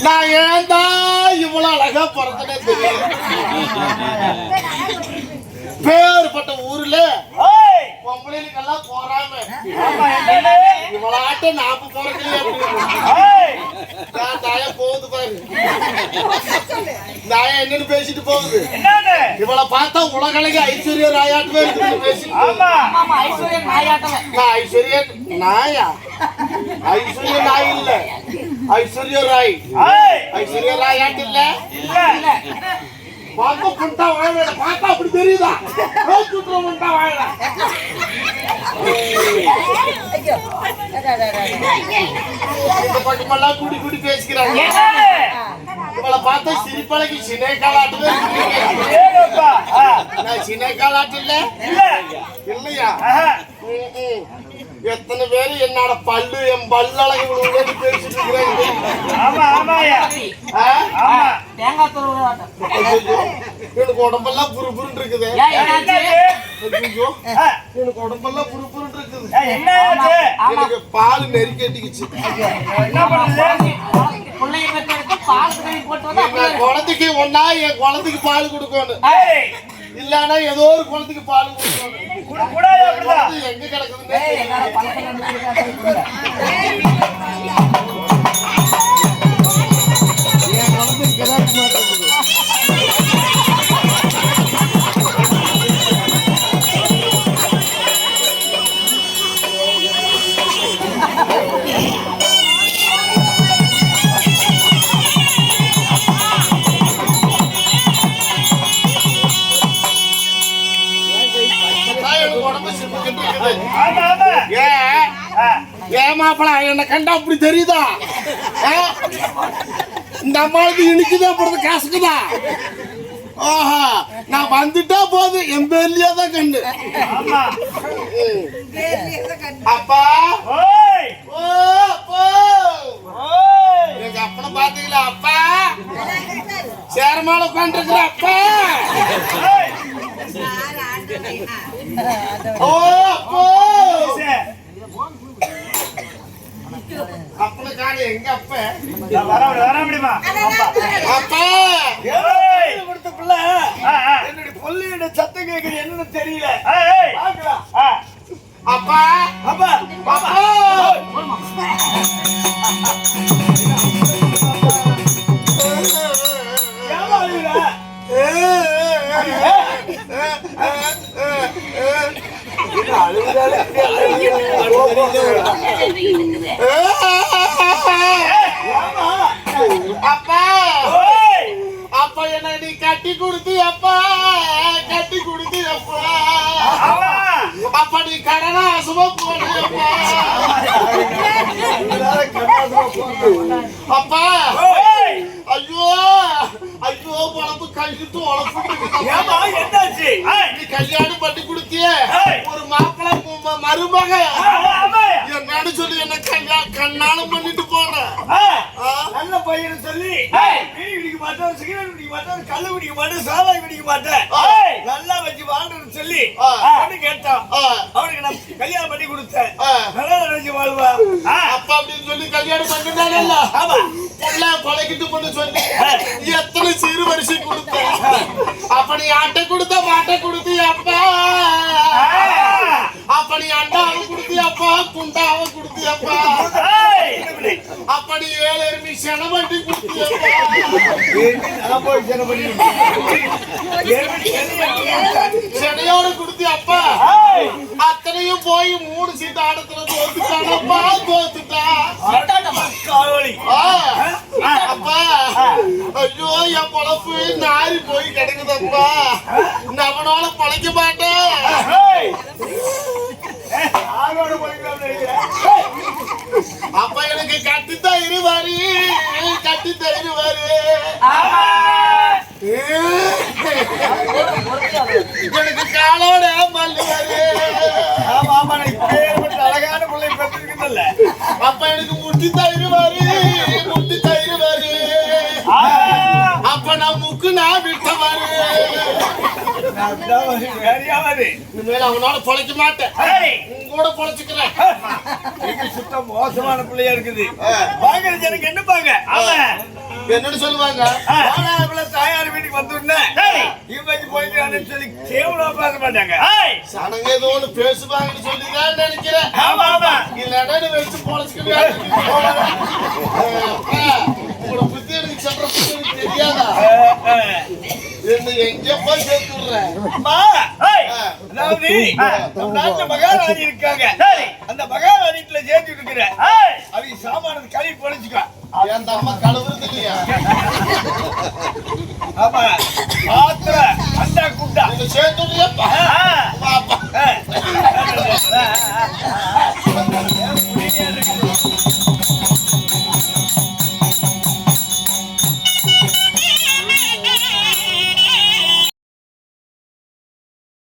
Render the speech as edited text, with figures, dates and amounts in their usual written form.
நான் ஏன்டா இவ்வளவு அழகா பிறந்தனே தெரியும். பேர்பட்ட ஊர்ல பொம்பளைக்கெல்லாம் போறாம இவ்வளவு நாப்பு போறதுலயே தாயம் போகுது பாரு. தாயம் என்னன்னு பேசிட்டு போகுது. இவளை பார்த்தா உலகளங்க ஐஸ்வர்யா ராயாட்டமே பேசிட்டு ஐஸ்வர்யன் நாயா ஐஸ்வர்யா நாய் இல்ல ஐஸ்வர்யா ராய் ஐஸ்வர்யா ராயாட்டு இல்ல பார்த்தா புண்டா வாழ பார்த்தா அப்படி தெரியுதா புண்டா வாழ பக்கமெல்லாம் கூடி கூடி பேசிக்கிறாங்க. இவளை பார்த்தா சிரிப்பழகி சின்ன காலாட்டு சின்ன காலாட்டு இல்ல இல்லையா? எத்தனை பேரு என்னோட பல்லு என் பல்லழகு பேசிட்டு இருக்கிறாங்க. எனக்கு உடம்பெல்லாம் புருபுருன்னு இருக்குது. எனக்கு உடம்பெல்லாம் புருபுருன்னு இருக்குது. எனக்கு பால் நெருக்கட்டிக்குச்சு. குழந்தைக்கு ஒன்னா என் குழந்தைக்கு பால் கொடுக்கணும். இல்லன்னா ஏதோ ஒரு குழந்தைக்கு பால் கொடுக்கணும். எங்க கிடக்குது ஏமாப்படா என்ன கண்டா அப்படி தெரியுதா? இந்த அம்மாவுக்கு இனிக்குதா போறது காசுக்குதா? ஆஹா நான் வந்துட்டா போது என் பேர்லயே தான் கண்டு. அப்பா எங்க அப்பனை பாத்தீங்களா? அப்பா சேரமால உட்காந்துருக்குற அப்பா. அப்பனுக்கான எங்க அப்ப அப்பா என்னுடைய பொல்லியோட சத்தம் கேட்குது என்னன்னு தெரியல. அப்பா அப்பா அப்பா அப்பா அப்பா என்ன நீ கட்டி கொடுத்து அப்பா கட்டி கொடுத்து அப்பா அப்பா நீ கடனா சும போடு அப்பா ஐயோ ஐயோ பழப்பு கழிட்டு என்னாச்சு? நீ கல்யாணம் பண்ணி கொடுத்திய ஒரு மாப்பிள்ளை மருமக என்னன்னு சொல்லி என்ன கண்ணாலும் பண்ணிட்டு போற நல்ல பையன் சொல்லி பிடிக்க மாட்டேன், சிகரெட் பிடிக்க மாட்டேன், கல்லு பிடிக்க மாட்டேன், சாராய் பிடிக்க மாட்டேன், நல்லா வச்சு வாழ்றேன்னு சொல்லி கேட்டான். அவனுக்கு நான் கல்யாணம் பண்ணி கொடுத்தேன். நல்லா நினைச்சு வாழ்வா அப்பா அப்படின்னு சொல்லி கல்யாணம் பண்ணிட்டானல்ல. பழகிட்டு பண்ண சொல்லி எத்தனை சிறு வரிசை கொடுத்தேன். அப்ப நீ ஆட்டை கொடுத்த மாட்டை கொடுத்தி அப்பா. அப்ப நீ அண்டாவை கொடுத்தியப்பா குண்டாவை கொடுத்தியப்பா. அப்ப நீ 7 எருமை செனவண்டி கொடுத்தியப்பா. செனையோட கொடுத்தியப்பா. அத்தனையும் போய் 3 சீட்டு ஆடத்துல தோத்துட்டானப்பா. தோத்துட்டா அப்பா. ஐயோ என் பொழப்பு நாரி போய் கிடக்குதப்பா. நம்மளால பொழைக்க மாட்டேன். ஆளோட போய்க்கலாம் நினைக்கிறேன். அப்ப எனக்கு கட்டி தயிருவாரு கட்டி தயிருவாரு எனக்கு காலோட மல்லுவாரு. ஆமா ஆமா நான் இப்பேற்பட்ட அழகான பிள்ளை பெற்றிருக்கல. அப்ப எனக்கு முட்டி தயிருவாரு முட்டி தயிருவாரு. அப்ப நான் முக்கு நான் விட்டவாரு. வேறையாவது இனிமேல் அவனால பொழைக்க மாட்டேன். கூட பொழைச்சுக்கிறேன். சுத்தம் மோசமான பிள்ளையா இருக்குது. வாங்குற ஜனக்கு என்ன பாங்க என்னன்னு சொல்லுவாங்க. தாயார் வீட்டுக்கு வந்துருந்தேன் இவங்க போய்க்கிறான்னு சொல்லி கேவலம் பேச மாட்டாங்க. சனங்க ஏதோ ஒண்ணு பேசுவாங்கன்னு சொல்லிதான் நினைக்கிறேன். இல்லைன்னா வச்சு பொழைச்சுக்கிறேன். உங்களோட புத்தி எனக்கு சொல்ற புத்தி எனக்கு தெரியாதா? என்ன எங்க போய் சேர்த்து விடுறேன். அதாவது நம் நாட்டுல மகாராணி இருக்காங்க. அந்த மகாராணிக்குள்ள சேர்த்து இருக்கிற அவங்க சாமானது கழுவி பொழைச்சுக்கோ. என் அம்மா கழுவுறது இல்லையா? ஆமா பாத்திர அண்டா குண்டா சேர்த்து விடுறியா?